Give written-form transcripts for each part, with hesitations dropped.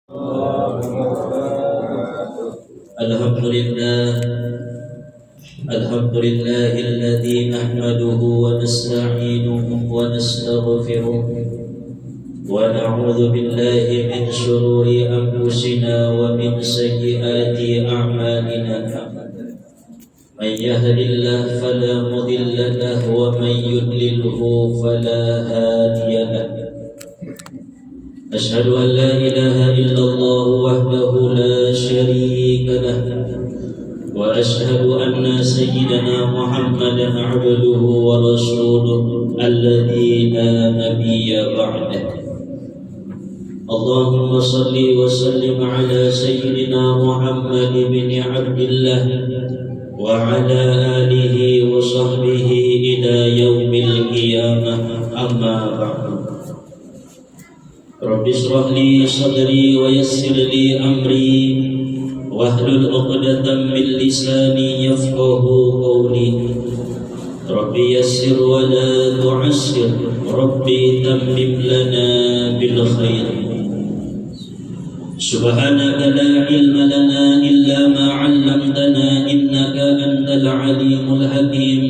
الحمد لله الذي نحمده ونستعينه ونستغفره ونعوذ بالله من شرور أنفسنا ومن سيئات أعمالنا. من يهد الله فلا مضل له ومن يضلله فلا هادي له. أشهد أن لا إله إلا الله وحده لا شريك له، وأشهد أن سيدنا محمدا عبده ورسوله الذي لا نبي بعده. اللهم صل وسلم على سيدنا محمد بن عبد الله وعلى آله وصحبه إلى يوم القيامة. أما بعد، رب اشرح لي صدري ويسر لي أمري واحلل عقدة من لساني يفقه قولي. ربي يسر ولا تعسر، ربي تمم لنا بالخير. سبحانك لا علم لنا إلا ما علمتنا إنك أنت العليم الحكيم.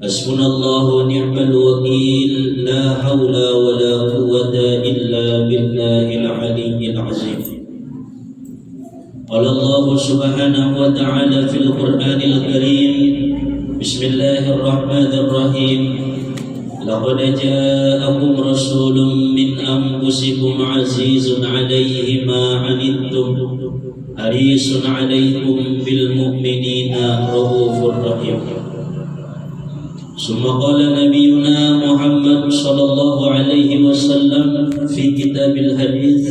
حسبنا الله ونعم الوكيل، لا حول ولا قوة إلا بالله العلي العظيم. قال الله سبحانه وتعالى في القرآن الكريم: بسم الله الرحمن الرحيم. لقد جاءكم رسول من أنفسكم عزيز عليه ما عنتم حريص عليكم بالمؤمنين رؤوف رحيم. ثم قال نبينا محمد صلى الله عليه وسلم في كتاب الحديث: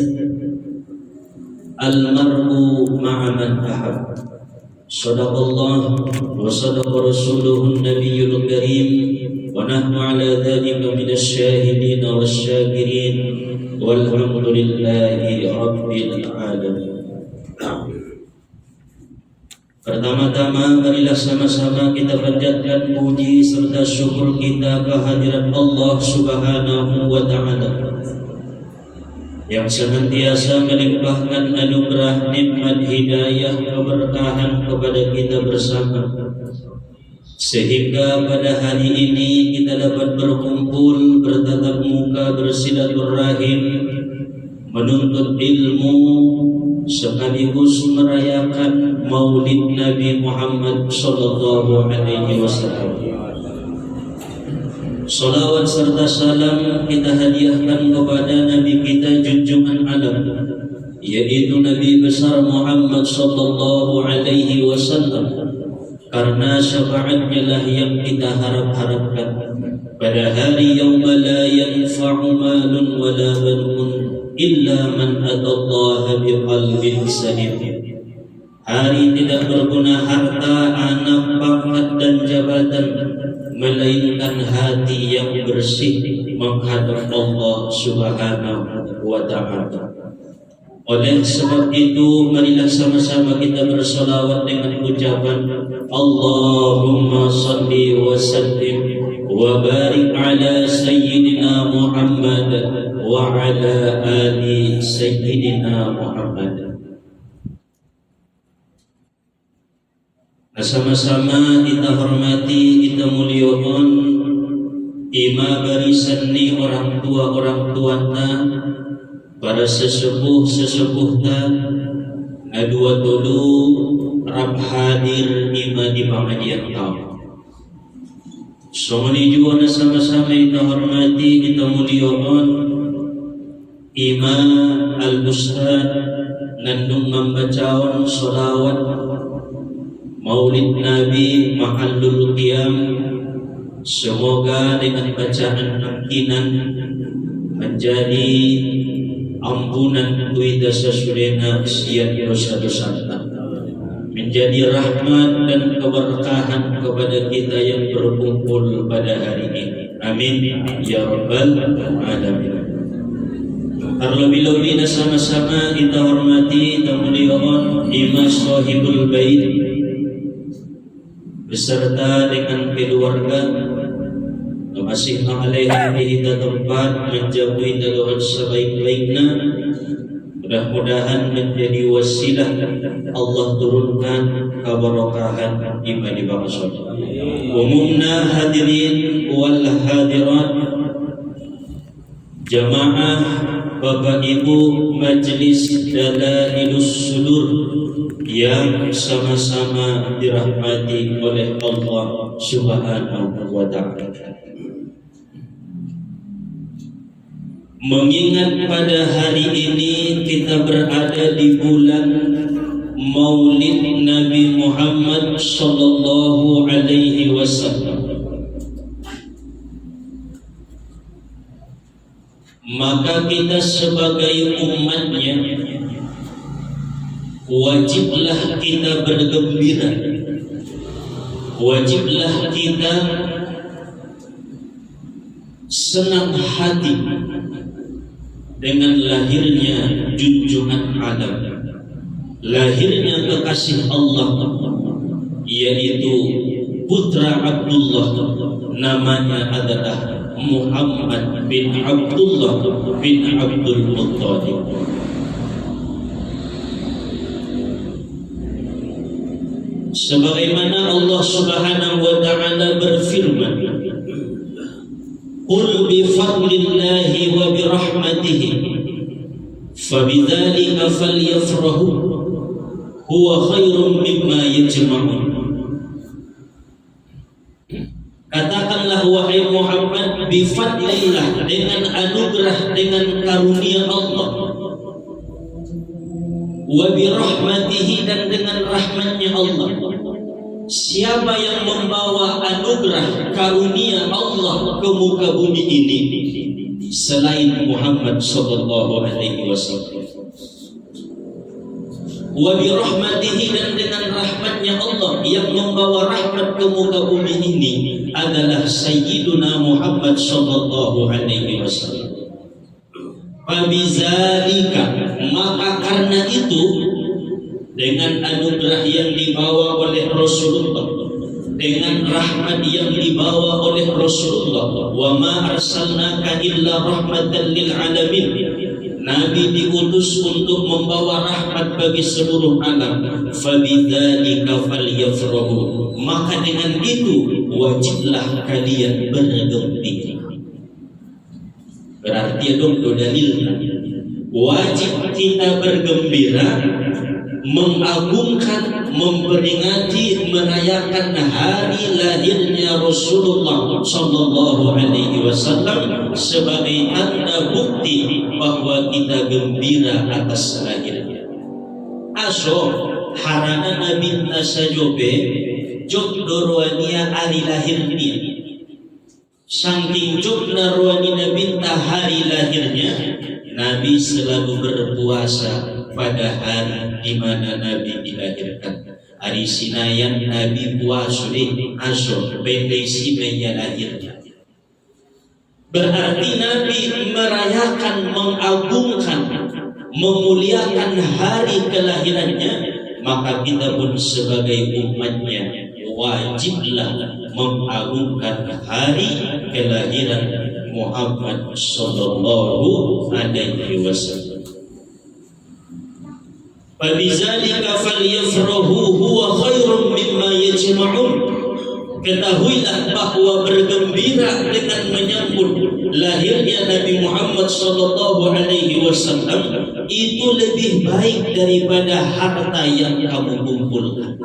المرء مع من أحب. صدق الله وصدق رسوله النبي الكريم، ونحن على ذلك من الشاهدين والشاكرين، والحمد لله رب العالمين. Pertama-tama, marilah sama-sama kita panjatkan puji serta syukur kita kehadirat Allah Subhanahu wa Ta'ala yang senantiasa melimpahkan anugerah, nikmat, hidayah, keberkahan kepada kita bersama, sehingga pada hari ini kita dapat berkumpul, bertatap muka, bersilaturahim, menuntut ilmu, sekaligus merayakan Maulid Nabi Muhammad sallallahu alaihi wasallam. Salawat serta salam kita hadiahkan kepada Nabi kita junjungan alam, yaitu Nabi besar Muhammad sallallahu alaihi wasallam, karena syafaatnya lah yang kita harap-harapkan pada hari yauma la yanfa'u malun wala banun illa man atallaha biqalbin salim. Hari tidak berguna harta, anak, pangkat dan jabatan, melainkan hati yang bersih menghadap Allah Subhanahu wa Ta'ala. Oleh sebab itu, marilah sama-sama kita bersolawat dengan ucapan Allahumma salli wa sallim wa barik ala Sayyidina Muhammad wa ala ali Sayyidina Muhammad. Sama-sama kita hormati, kita muliakan ima barisan ni orang tua ta, para sesepuh ta, adua dulu rab hadir ima di pengajian kau. Semua juga sama-sama kita hormati, kita muliakan ima al-Ustad ngandung membacawan sholawat Maulid Nabi Mahallul Qiyam. Semoga dengan bacaan amkinan menjadi ampunan kuih dosa sudena sian dosa-dosa, menjadi rahmat dan keberkahan kepada kita yang berkumpul pada hari ini. Amin ya rabbal alamin. Terlebih-lebih sama-sama kita hormati, kita muliakan Imam Sahibul Bait beserta dengan keluarga, masih mengalih kita tempat menjauhi daluhan sebaik-baiknya, Mudah-mudahan menjadi wasilah Allah turunkan keberkahan ibadah bangsa. Umumna hadirin wal hadirat, jamaah Bapak Ibu Majelis Dalailus Sudur yang sama-sama dirahmati oleh Allah Subhanahu wa Ta'ala. Mengingat pada hari ini kita berada di bulan Maulid Nabi Muhammad sallallahu alaihi wasallam, maka kita sebagai umatnya wajiblah kita bergembira, wajiblah kita senang hati dengan lahirnya junjungan alam, lahirnya kekasih Allah, yaitu putra Abdullah, namanya adalah Muhammad bin Abdullah bin Abdul Muttalib. Sebagaimana Allah Subhanahu wa Ta'ala berfirman, Qul bifadlillahi wa birahmatihi fabidzalika falyafrahu huwa khairum mimma yajma'un. Katakanlah wahai Muhammad, bifadlillah, dengan anugerah, dengan karunia Allah, wa birahmatihi, dan dengan rahmatnya Allah. Siapa yang membawa anugerah karunia Allah ke muka bumi ini selain Muhammad sallallahu alaihi wasallam? Wa bi rahmatihi, dan dengan rahmatnya Allah yang membawa rahmat ke muka bumi ini adalah Sayyiduna Muhammad sallallahu alaihi wasallam. Fabizalika, maka karena itu, dengan anugerah yang dibawa oleh Rasulullah, dengan rahmat yang dibawa oleh Rasulullah, wa ma arsalnaka illa rahmatan lil alamin, Nabi diutus untuk membawa rahmat bagi seluruh alam. Fabidzalika falyafrahu, maka dengan itu wajiblah kalian bergembira. Berarti dong dalilnya wajib kita bergembira, mengagungkan, memperingati, merayakan hari lahirnya Rasulullah sallallahu alaihi wasallam sebagai tanda bukti bahwa kita gembira atas lahirnya. Aso harana Nabi tasajobe jog dorwania hari lahirnya, saking jogna ruani Nabi hari lahirnya, Nabi selalu berpuasa pada hari di mana Nabi dilahirkan. Hari Sinayan Nabi puasa aso bendesi meya lahirnya. Berarti Nabi merayakan, mengagungkan, memuliakan hari kelahirannya, maka kita pun sebagai umatnya wajiblah mengagungkan hari kelahiran Muhammad sallallahu alaihi wasallam. Fabizalika falyafrahu huwa khairum mimma yajma'un. Ketahuilah bahwa bergembira dengan menyambut lahirnya Nabi Muhammad sallallahu alaihi wasallam itu lebih baik daripada harta yang kamu kumpulkan.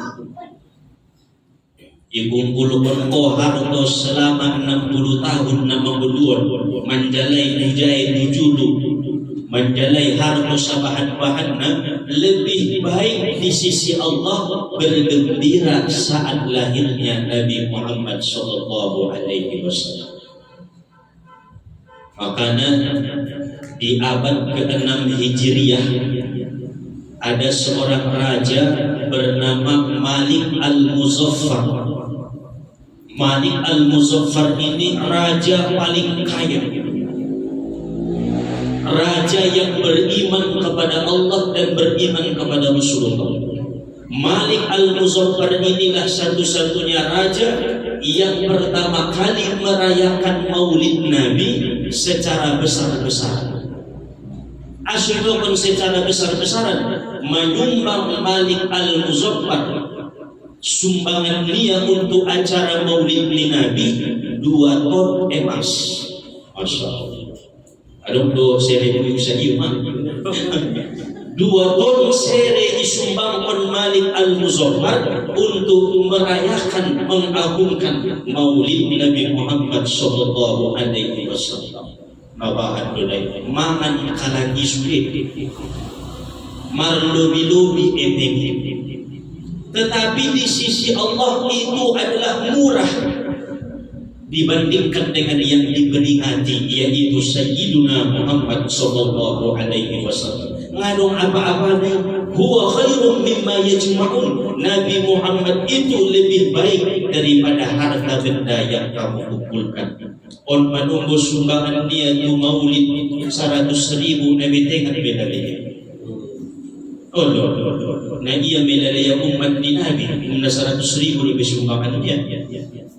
Dikumpulkan harta selama 60 tahun nama berdua, menjalai mujahid nujulu, menjalai harta sabahan-bahanna, lebih baik di sisi Allah bergembira saat lahirnya Nabi Muhammad sallallahu alaihi wasallam. Makanya di abad ke-6 Hijriah ada seorang raja bernama Malik Al-Muzaffar. Malik Al-Muzaffar ini raja paling kaya, raja yang beriman kepada Allah dan beriman kepada Rasulullah. Malik Al-Muzaffar inilah satu-satunya raja yang pertama kali merayakan Maulid Nabi secara besar-besaran. asyidokon secara besar-besaran menyumbang Malik Al-Muzaffar sumbangan dia untuk acara maulid Nabi 2 ton emas. Masya Allah. Adong do sere puyu saja mah. 2 ton sere disumbangkan Malik Al-Muzaffar untuk merayakan mengagungkan maulid Nabi Muhammad sallallahu alaihi wasallam. Nabahan dolai mangan kalagi sulit marlobi-lobi ebeng. Tetapi di sisi Allah itu adalah murah dibandingkan dengan yang diperingati, yaitu Sayyiduna Muhammad sallallahu alaihi wasallam. Ngadong apa-apa huwa khairum mimma yajma'un. Nabi Muhammad itu lebih baik daripada harta benda yang kamu kumpulkan. On menunggu sumbangan dia itu maulid 100.000 Nabi tengah beda-beda. Oh nah ia melalui umat di Nabi 100.000 lebih sumbangan dia.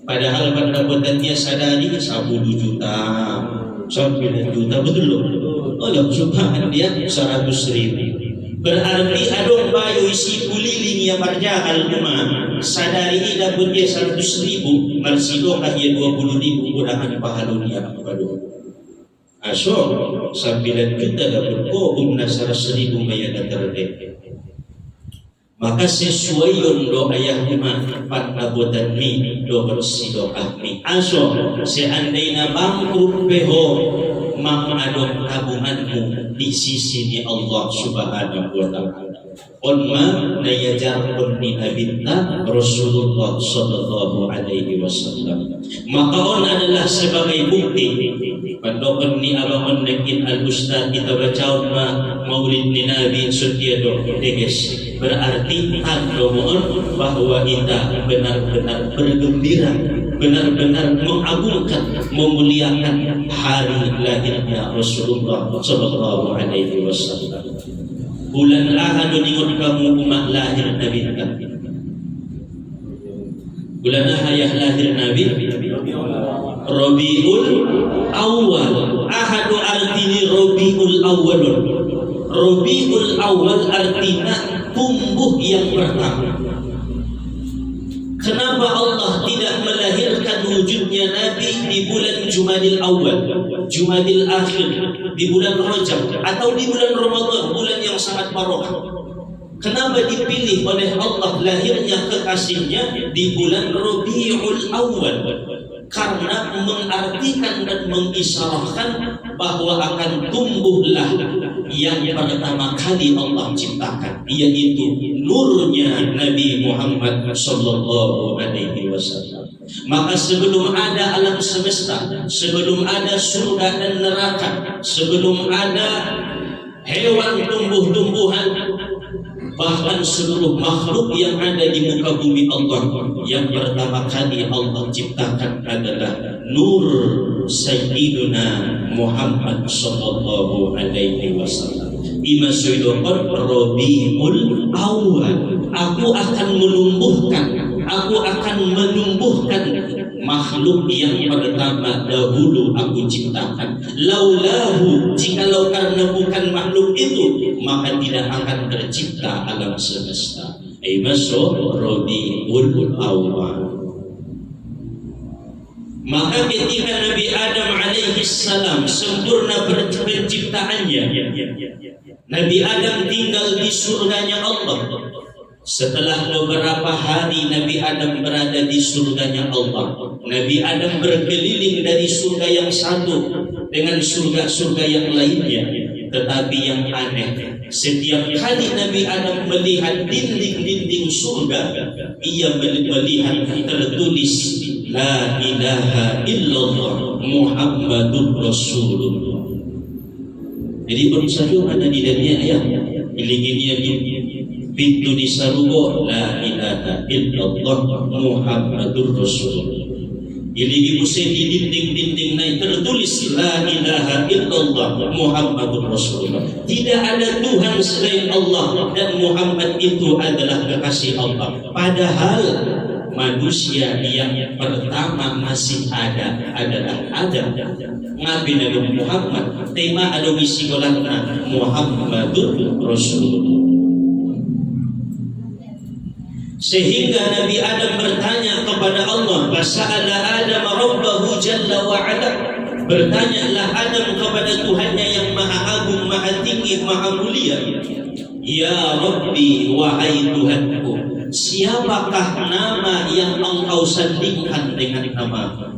Padahal pendapatan dia sadari 10 juta, 9 juta, betul loh. Oh loh, sumbangan dia 100.000. Berarti adong bayu isi kuliling yang berjalan rumah. Sadari ida pun dia 100.000, marsido kah dia 20.000 kurangan pahalun yang baru. Aso 9 juta dapat ko 100.000 maya terde. Maka sesuai yang do ayah lima panabutan mi do bersido kami. Aso seandainya bangkrut beho mengadong tabunganmu di sisi di Allah Subhanahu wa taala. Onma nayajarun ni nabinna Rasulullah sallallahu alaihi wasallam. Maka on adalah sebagai bukti pandokon ni abang nekin al-ustad kita bacaun ma maulid ni Nabi setiado deges. Berarti tandomon bahwa kita benar-benar bergembira, benar-benar mengagungkan, memuliakan hari lahirnya Rasulullah sallallahu alaihi wasallam. Bulan Ahad ningon kamu umat lahir Nabi. Bulan Ahad lahir Nabi Rabiul Awal. Ahad artinya Rabiul Awal. Rabiul Awal artinya tumbuh yang pertama. Kenapa Allah tidak melahirkan wujudnya Nabi di bulan Jumadil Awal, Jumadil Akhir, di bulan Rajab atau di bulan Ramadan, bulan yang sangat barokah? Kenapa dipilih oleh Allah lahirnya kekasihnya di bulan Rabiul Awal? Karena mengartikan dan mengisyaratkan bahwa akan tumbuhlah yang pertama kali Allah ciptakan, yaitu nurnya Nabi Muhammad sallallahu alaihi wasallam. Maka sebelum ada alam semesta, sebelum ada surga dan neraka, sebelum ada hewan tumbuh-tumbuhan, bahkan seluruh makhluk yang ada di muka bumi Allah, yang pertama kali Allah ciptakan adalah nur Sayyiduna Muhammad sallallahu alaihi wasallam. Ima suidokon Rabiul Awal. Aku akan menumbuhkan makhluk yang pertama dahulu aku ciptakan. Laulahu, jikalau karena bukan makhluk itu, maka tidak akan tercipta alam semesta. Masuk Rabiul Awal. Maka ketika Nabi Adam alaihi salam sempurna penciptaannya, Nabi Adam tinggal di surganya Allah. Setelah beberapa hari Nabi Adam berada di surganya Allah, Nabi Adam berkeliling dari surga yang satu dengan surga-surga yang lainnya. Tetapi yang aneh, setiap kali Nabi Adam melihat dinding-dinding surga, ia melihat tertulis La ilaha illallah Muhammadur Rasulullah. Jadi baru saja ada di dunia ayat ilinginnya di pintu di sarugo La ilaha illallah Muhammadur Rasulullah. Iligi musim di dinding-dinding naik tertulis La ilaha illallah Muhammadur Rasulullah. Tidak ada Tuhan selain Allah dan Muhammad itu adalah kekasih Allah. Padahal manusia yang pertama masih ada adalah Adam. Nabi Muhammad tema ada misi golana Muhammadur Rasulullah. Sehingga Nabi Adam bertanya kepada Allah, fasa'ala Adam rabbahu jalla wa ala. Bertanyalah Adam kepada Tuhannya yang maha agung, maha tinggi, maha mulia. Ya Rabbi, wahai Tuhanku, siapakah nama yang engkau sandingkan dengan nama?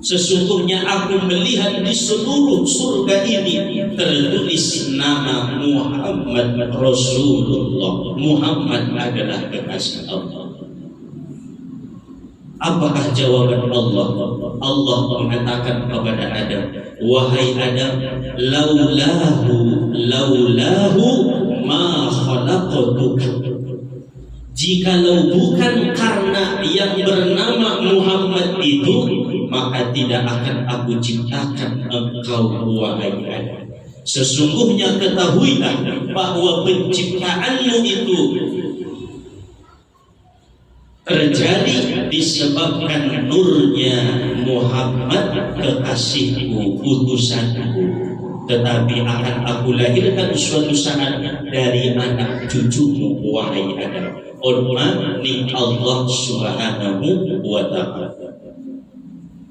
Sesungguhnya aku melihat di seluruh surga ini tertulis nama Muhammad Rasulullah. Muhammad adalah kekasih Allah. Apakah jawaban Allah? Allah mengatakan kepada Adam, wahai Adam, laulahu ma khalaqtuka. Jikalau bukan karena yang bernama Muhammad itu, maka tidak akan aku ciptakan engkau, wahai Adam. Sesungguhnya ketahuilah bahwa penciptaanmu itu terjadi disebabkan nurnya Muhammad, kekasihku, utusanku. Tetapi akan aku lahirkan suatu saat dari anak cucumu, wahai Adam. Ormanik Allah Subhanahu wa ta'ala.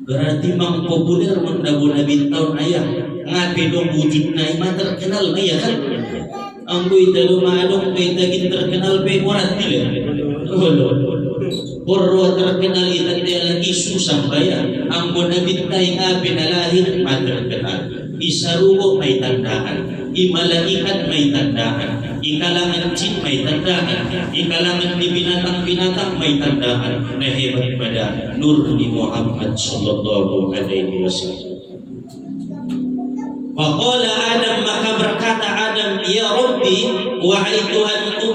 Berarti mang populer mendabu Nabi tahun ayah ngapi dong wujud naima terkenal ayah kan. Anggo ita lumadong ita gin terkenal pe warat nila. Porwa terkenal ita dia lagi susah bayar. Anggo Nabi tay ngapi nalahir terkenal. Isarugo may tandaan, imalaikat may tandaan, ikalangan jin may tandaan, ikalangan di binatang-binatang may tandaan na hebat pada nur ni Muhammad sallallahu alaihi wasallam. Waqala Adam, maka berkata Adam, ya Rabbi, wahai Tuhanku,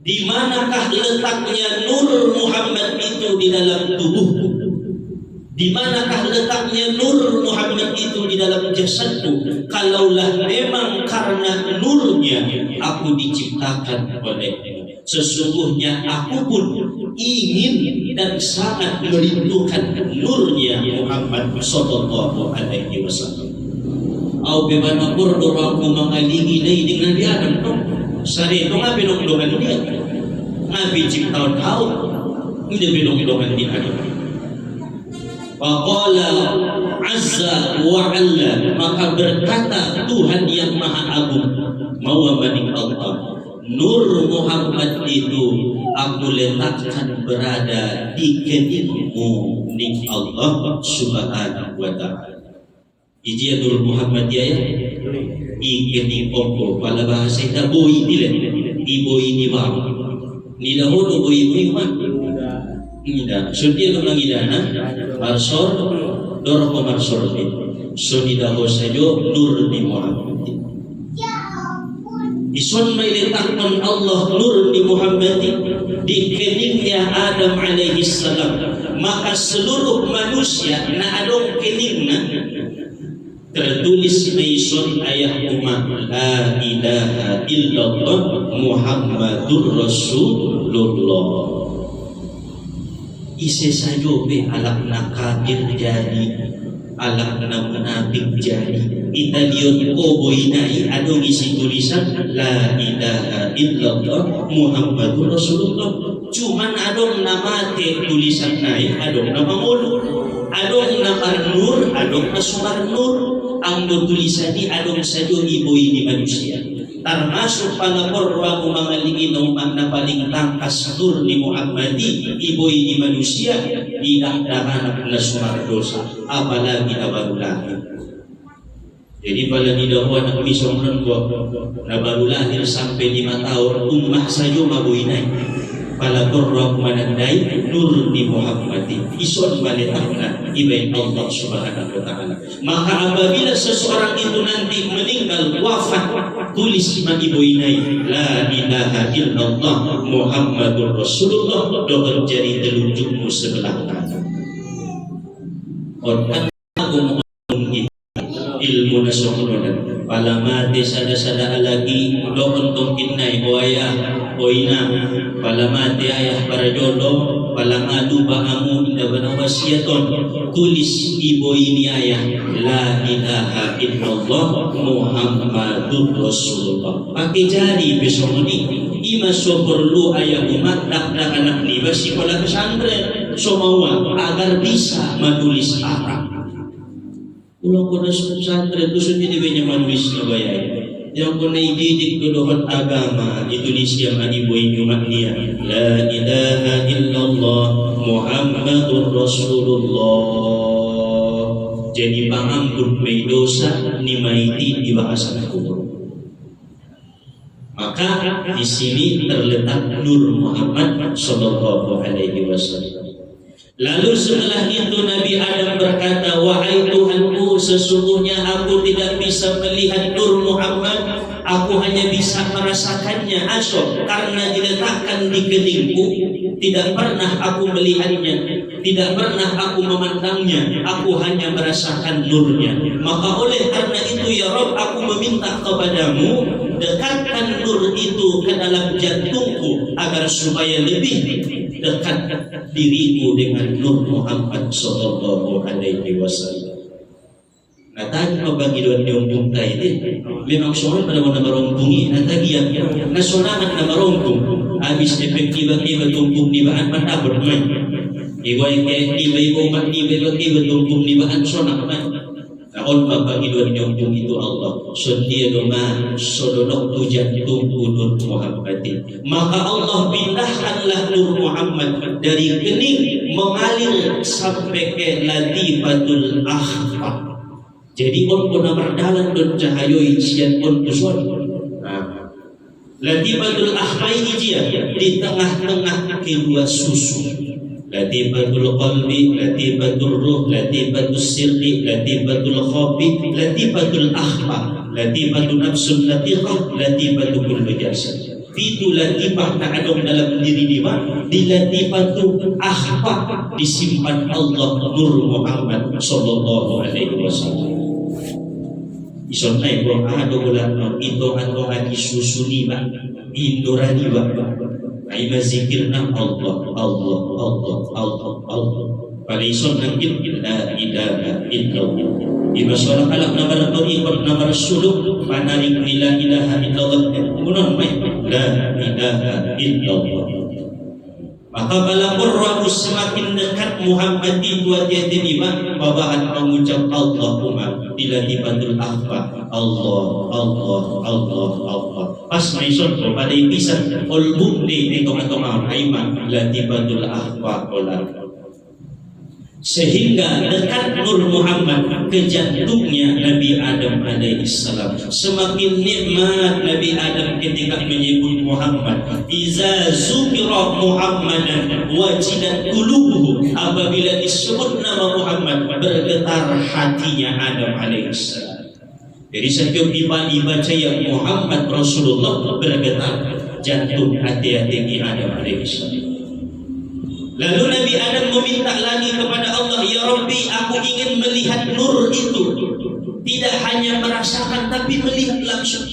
di manakah letaknya nur Muhammad itu di dalam tubuhku? Di manakah letaknya nur Muhammad itu di dalam jasadku? Kalaulah memang karena nurnya aku diciptakan olehnya. Sesungguhnya aku pun ingin dan sangat merindukan nurnya Muhammad sallallahu alaihi wasallam. Au bebana kurdo aku mengalingi dai dengan Nabi Adam tu. Sari itu ngapi dong-dongan dia. Ngapi ciptaan kau. Ini bedong-dongan dia. Waqala azza wa alla, maka berkata Tuhan yang maha agung, maha manik Allah, nur Muhammad itu aku letakkan berada di keningmu ning Allah Subhanahu wa ta'ala. Iji nur Muhammad ya ikeni popo pala bahasa ita boi nila iboi ni ba nila hono boi man nida sudia no nangidana marsor dor ko marsor din sunida ho sajo nur ni Muhammad ison may letakkan Allah nur ni Muhammad di keningnya Adam alaihi salam, maka seluruh manusia na adong keningna tertulis mayson ayat umma la ilaha illallah Muhammadur Rasulullah. Ise sajo be alak na kafir jadi, alak na munafik jadi. Italion ko boinai adong isi tulisan la ilaha illallah Muhammadur Rasulullah. Cuman adong nama te tulisan naik, adong nama mulu, adong nama nur, adong na sumar nur. Ang tulisan ni adong sajo iboi di manusia. Termasuk palapor waku mangalingin umat na paling tangkas nur ni Muhammadi iboi di manusia di dahanak na sumar dosa, apalagi na baru lahir. Jadi pada didahwa nak misomron ko na baru lahir sampai 5 tahun ummah sajo mabuinay. Palapor waku manandai nur ni Muhammadi ison baletakna ibain Allah Subhanahu wa ta'ala. Maka apabila seseorang itu nanti meninggal wafat, tulis iboinai la ilaha illallah Muhammadur Rasulullah doa jari telunjukmu sebelah kanan. Orang aku ilmu nasohronan palamate sada-sada lagi doon tong kinay o ayah o ina palamate ayah para jodoh palangadu ba amu inda banawasiyaton tulis ibu ini ayah la ilaha illallah Muhammadur Rasulullah pakai jari besok ini ima so perlu ayah umat dak anak ni basi pala pesantren so mawa agar bisa menulis Arab. Ulang ko na pesantren to sunyi di banya menulis na bayay. Yang ko na ididik doon agama Indonesia maniboy umat niya. La ilaha illallah Muhammadur Rasulullah. Jadi pangampun may dosa ni maiti di bahasa kubur. Maka di sini terletak Nur Muhammad sallallahu alaihi wasallam. Lalu setelah itu Nabi Adam berkata, wahai Tuhanku, sesungguhnya aku tidak bisa melihat Nur Muhammad, aku hanya bisa merasakannya asal karena diletakkan di keningku, tidak pernah aku melihatnya, tidak pernah aku memandangnya, aku hanya merasakan nurnya. Maka oleh karena itu ya Rabb, aku meminta kepadamu, dekatkan nur itu ke dalam jantungku agar supaya lebih dekat dirimu dengan Nur Muhammad sallallahu alaihi wasallam. Nah, tadi pabagi doon yung buntay din. Memang soal pada mo na marongtungi na tagiyan na sonaman na marongtung. Abis efektiba-tiba tumpung ni baan matabot man. Iway kaya tiba-iba tiba-iba tumpung ni baan sonak man. Naon pabagi doon yung itu Allah. So dia doma sodonok tujan tumpu Nur Muhammadin. Maka Allah pindahkanlah Nur Muhammad dari kening mengalir sampai ke latifatul akhfa. Jadi on puna berdalan don cahayo isian on tusuan. Latifatul akhfa ini dia di tengah-tengah kedua susu. Latifatul qalbi, latifatul ruh, latifatul sirri, latifatul khafi, latifatul akhfa, latifatul nafsul latiqah, latifatul kullu jasad. Itu latifah tak ada dalam diri dia. Di latifatul akhfa disimpan Allah Nur Muhammad sallallahu alaihi wasallam. Isonai ko ada bulan itu atau hati susu niba, indorani ba. Ay mazikirna Allah, Allah, Allah, Allah, Allah. Palison ng la ilaha illallah. Di masalah kalak na baratori ko na barasuluk panaring la ilaha illallah. Munon may la ilaha illallah. Maka balapurrahu semakin dekat Muhammad itu hati-hati lima babahan mengucap Allahumma bila tibatul akhfa Allah, Allah, Allah, Allah. Pas maison ko pada ipisan olbuk di tong-tong aiman la tibatul akhfa olah. Sehingga dekat Nur Muhammad ke jantungnya Nabi Adam alaihissalam. Semakin nikmat Nabi Adam ketika menyebut Muhammad. Iza zukira Muhammadan wajidat qulubuhu. Apabila disebut nama Muhammad bergetar hatinya Adam alaihissalam. Jadi setiap dibaca yang Muhammad Rasulullah bergetar jantung hati-hati Adam alaihissalam. Lalu Nabi Adam meminta lagi kepada Allah, ya Rabbi, aku ingin melihat nur itu. Tidak hanya merasakan tapi melihat langsung.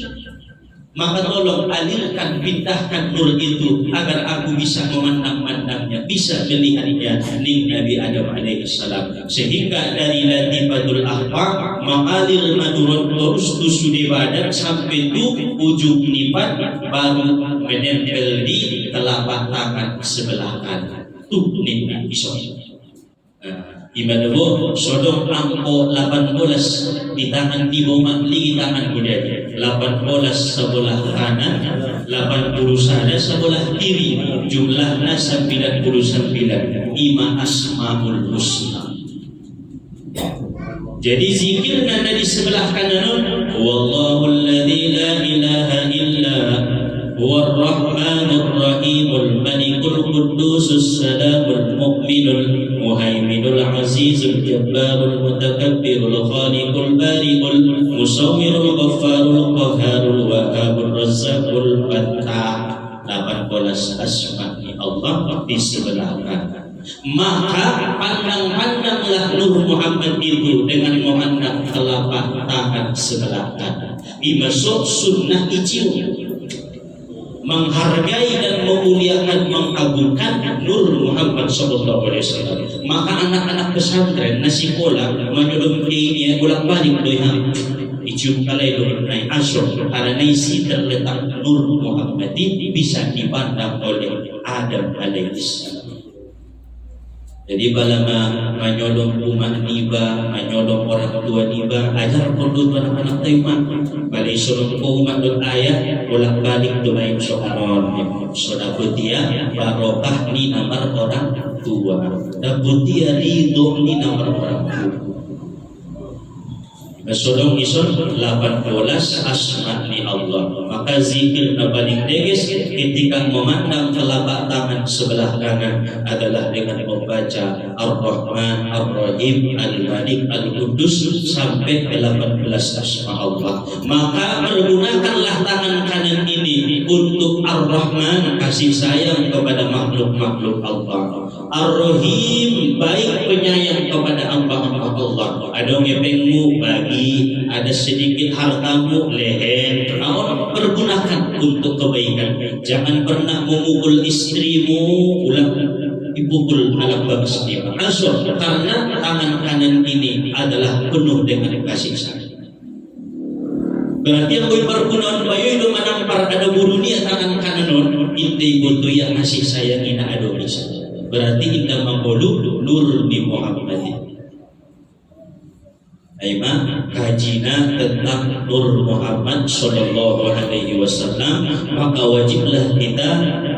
Maka tolong alirkan, pindahkan nur itu agar aku bisa memandang-mandangnya, bisa melihatnya. Ning Nabi Adam alaihissalam. Sehingga dari latifatul akhfa mengalir madurun terus tusu di badan sampai itu ujung nipat baru menempel di telapak tangan sebelah kanan. Tuh nih iso. Ibadah sodong angko 18 di tangan tibo makli di tangan budaya 18 sebelah kanan 80 sana sebelah kiri jumlahnya 99 ima asmaul husna. Jadi zikirnya dari sebelah kanan wallahu alladzi la ilaha illa huwa ar-rahmanur rahimul malikul qudusus salamul mu'minul muhaiminul azizul jabbarul mutakabbirul khaliqul bari'ul musawwirul ghaffarul qahharul wahhabur razzaqul fattah. 18 asma'i Allah di sebelah kanan. Maka pandang-pandanglah Nur Muhammad itu dengan memandang telapak tangan sebelah kanan. dimasuk sunnah iciu, menghargai dan memuliakan, mengagungkan Nur Muhammad sallallahu alaihi wasallam. Maka anak-anak pesantren nasi sekolah menyuruh ini bolak-balik doa icium kalai naik asur karena isi terletak Nur Muhammadin bisa dipandang oleh Adam alaihissalam. Jadi balama menyolong rumah niba, menyolong orang tua niba, ajar perlu anak-anak taiman. Balik suruh umat dot ayat, bolak balik doa yang soalan. Sodakutia barokah ni nomor orang tua, dakutia ridho ni nomor orang tua. Rasulullah isun 18 asma ni Allah. Maka zikir na paling teges ketika memandang telapak tangan sebelah kanan adalah dengan membaca Ar-Rahman, Ar-Rahim, Al-Malik, Al-Qudus sampai 18 asma Allah. Maka pergunakanlah tangan kanan ini untuk Ar-Rahman, kasih sayang kepada makhluk-makhluk Allah. Ar-Rahim, baik penyayang kepada hamba-hamba Allah. Ada ngepengmu bagi, ada sedikit hartamu leher. Pergunakan untuk kebaikan. Jangan pernah memukul istrimu, ulang dipukul anak bangsa dia. Asal karena tangan kanan ini adalah penuh dengan kasih sayang. Berarti yang berguna bayu itu manampar ada burunia tangan kanan inti butuh yang kasih sayang ina ada bisa. Berarti kita membolu Nur di Muhammadin. Aima kajina tentang Nur Muhammad sallallahu alaihi wasallam, maka wajiblah kita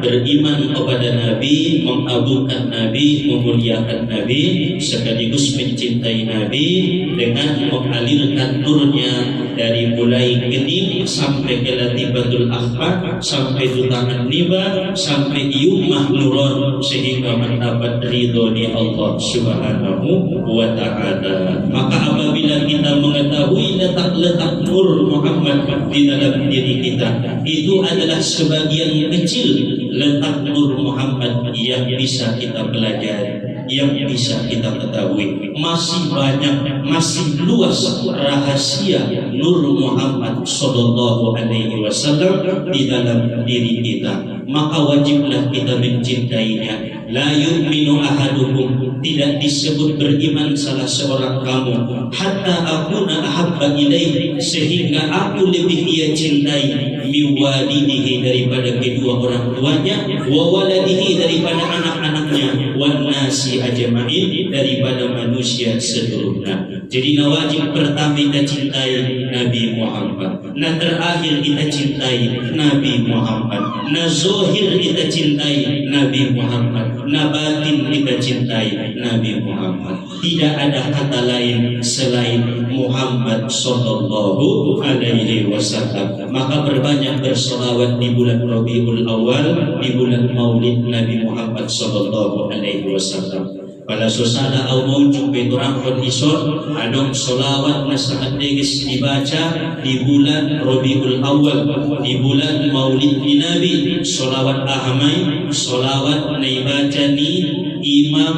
beriman kepada Nabi, mengagungkan Nabi, memuliakan Nabi, sekaligus mencintai Nabi dengan mengalirkan nurnya dari mulai kening sampai ke latifatul akhbar, sampai tutangan niba, sampai iumah nuron, sehingga mendapat ridho di Allah subhanahu wa ta'ala. Maka apabila kita mengetahui letak-letak Nur Muhammad di dalam diri kita, itu adalah sebagian kecil letak Nur Muhammad yang bisa kita pelajari, yang bisa kita ketahui. Masih banyak, masih luas rahasia Nur Muhammad sallallahu alaihi wasallam di dalam diri kita. Maka wajiblah kita mencintainya. La yu'minu ahadukum, tidak disebut beriman salah seorang kamu hatta akuna ahabba ilaihi, sehingga aku lebih ia cintai miwalidihi, daripada kedua orang tuanya, wa waladihi, daripada anak-anaknya, wan nasi ajma'in, daripada manusia seluruhnya. Jadi wajib pertama kita cintai Nabi Muhammad, nah terakhir kita cintai Nabi Muhammad, nah zohir kita cintai Nabi Muhammad, nah batin kita cintai Nabi Muhammad. Tidak ada kata lain selain Muhammad sallallahu alaihi wasallam. Maka berbanyak bersolawat di bulan Rabiul Awal, di bulan Maulid Nabi Muhammad sallallahu alaihi wasallam. Pada susana au muncul beturangkon ison adong solawat nasahat degis dibaca di bulan Rabiul Awal, di bulan Maulid Nabi. Solawat ahamai, solawat naibaca ni Imam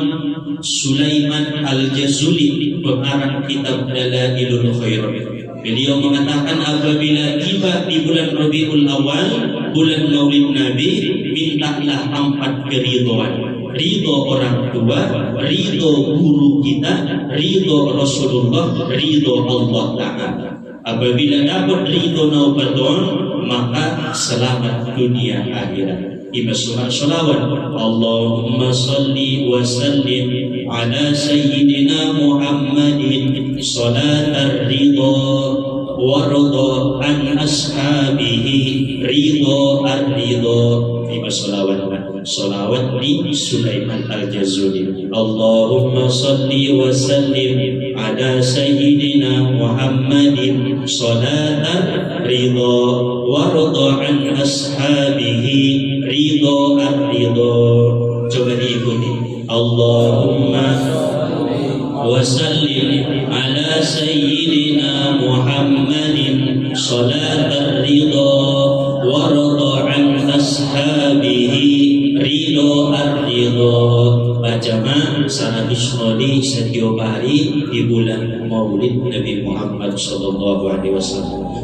Sulaiman Al-Jazuli, pengarang kitab Dalailul Khair. Beliau mengatakan apabila tiba di bulan Rabiul Awal, bulan Maulid Nabi, mintalah 4 keridhaan. Ridho orang tua, ridho guru kita, ridho Rasulullah, ridho Allah Ta'ala. Apabila dapat ridho naubaton, maka selamat dunia akhirat. Ibasumar salawat, Allahumma salli wa sallim ala sayyidina Muhammadin salatar ridho warda an ashabihi ridho ar-ridho. Salawat di Sulaiman Al-Jazuli. Allahumma salli wa sallim ala sayyidina Muhammadin salatan ridha warda an ashabihi ridha ar-ridha. Coba diikuti. Allahumma wa sallim ala sayyidina Muhammadin salatan ridha warda an ashabihi ridho ar-ridho. Baca Sanadisnoli setiap hari di bulan Maulid Nabi Muhammad SAW.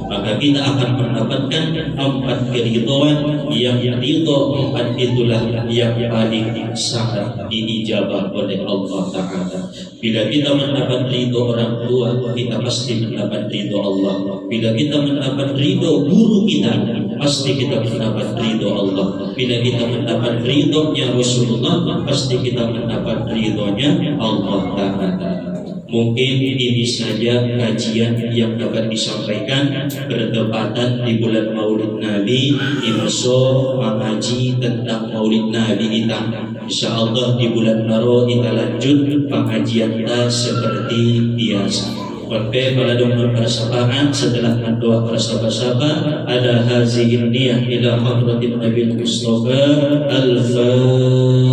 Maka kita akan mendapatkan 4 keridhaan yang ridho 4 itulah yang paling sangat diijabah oleh Allah Ta'ala. Bila kita mendapat ridho orang tua, kita pasti mendapat ridho Allah. Bila kita mendapat ridho guru kita, pasti kita mendapat ridho Allah. Bila kita mendapat ridhonya Rasulullah, pasti kita mendapat ridhonya Allah Ta'ala. Mungkin ini saja kajian yang dapat disampaikan bertepatan di bulan Maulid Nabi, di masuk mengaji tentang Maulid Nabi kita. InsyaAllah di bulan baru kita lanjut pengajian kita seperti biasa. Sampai pada doa persahabatan setelah doa persahabatan ada hazihin niyah ila hadratin Nabi Mustafa al-Fatihah.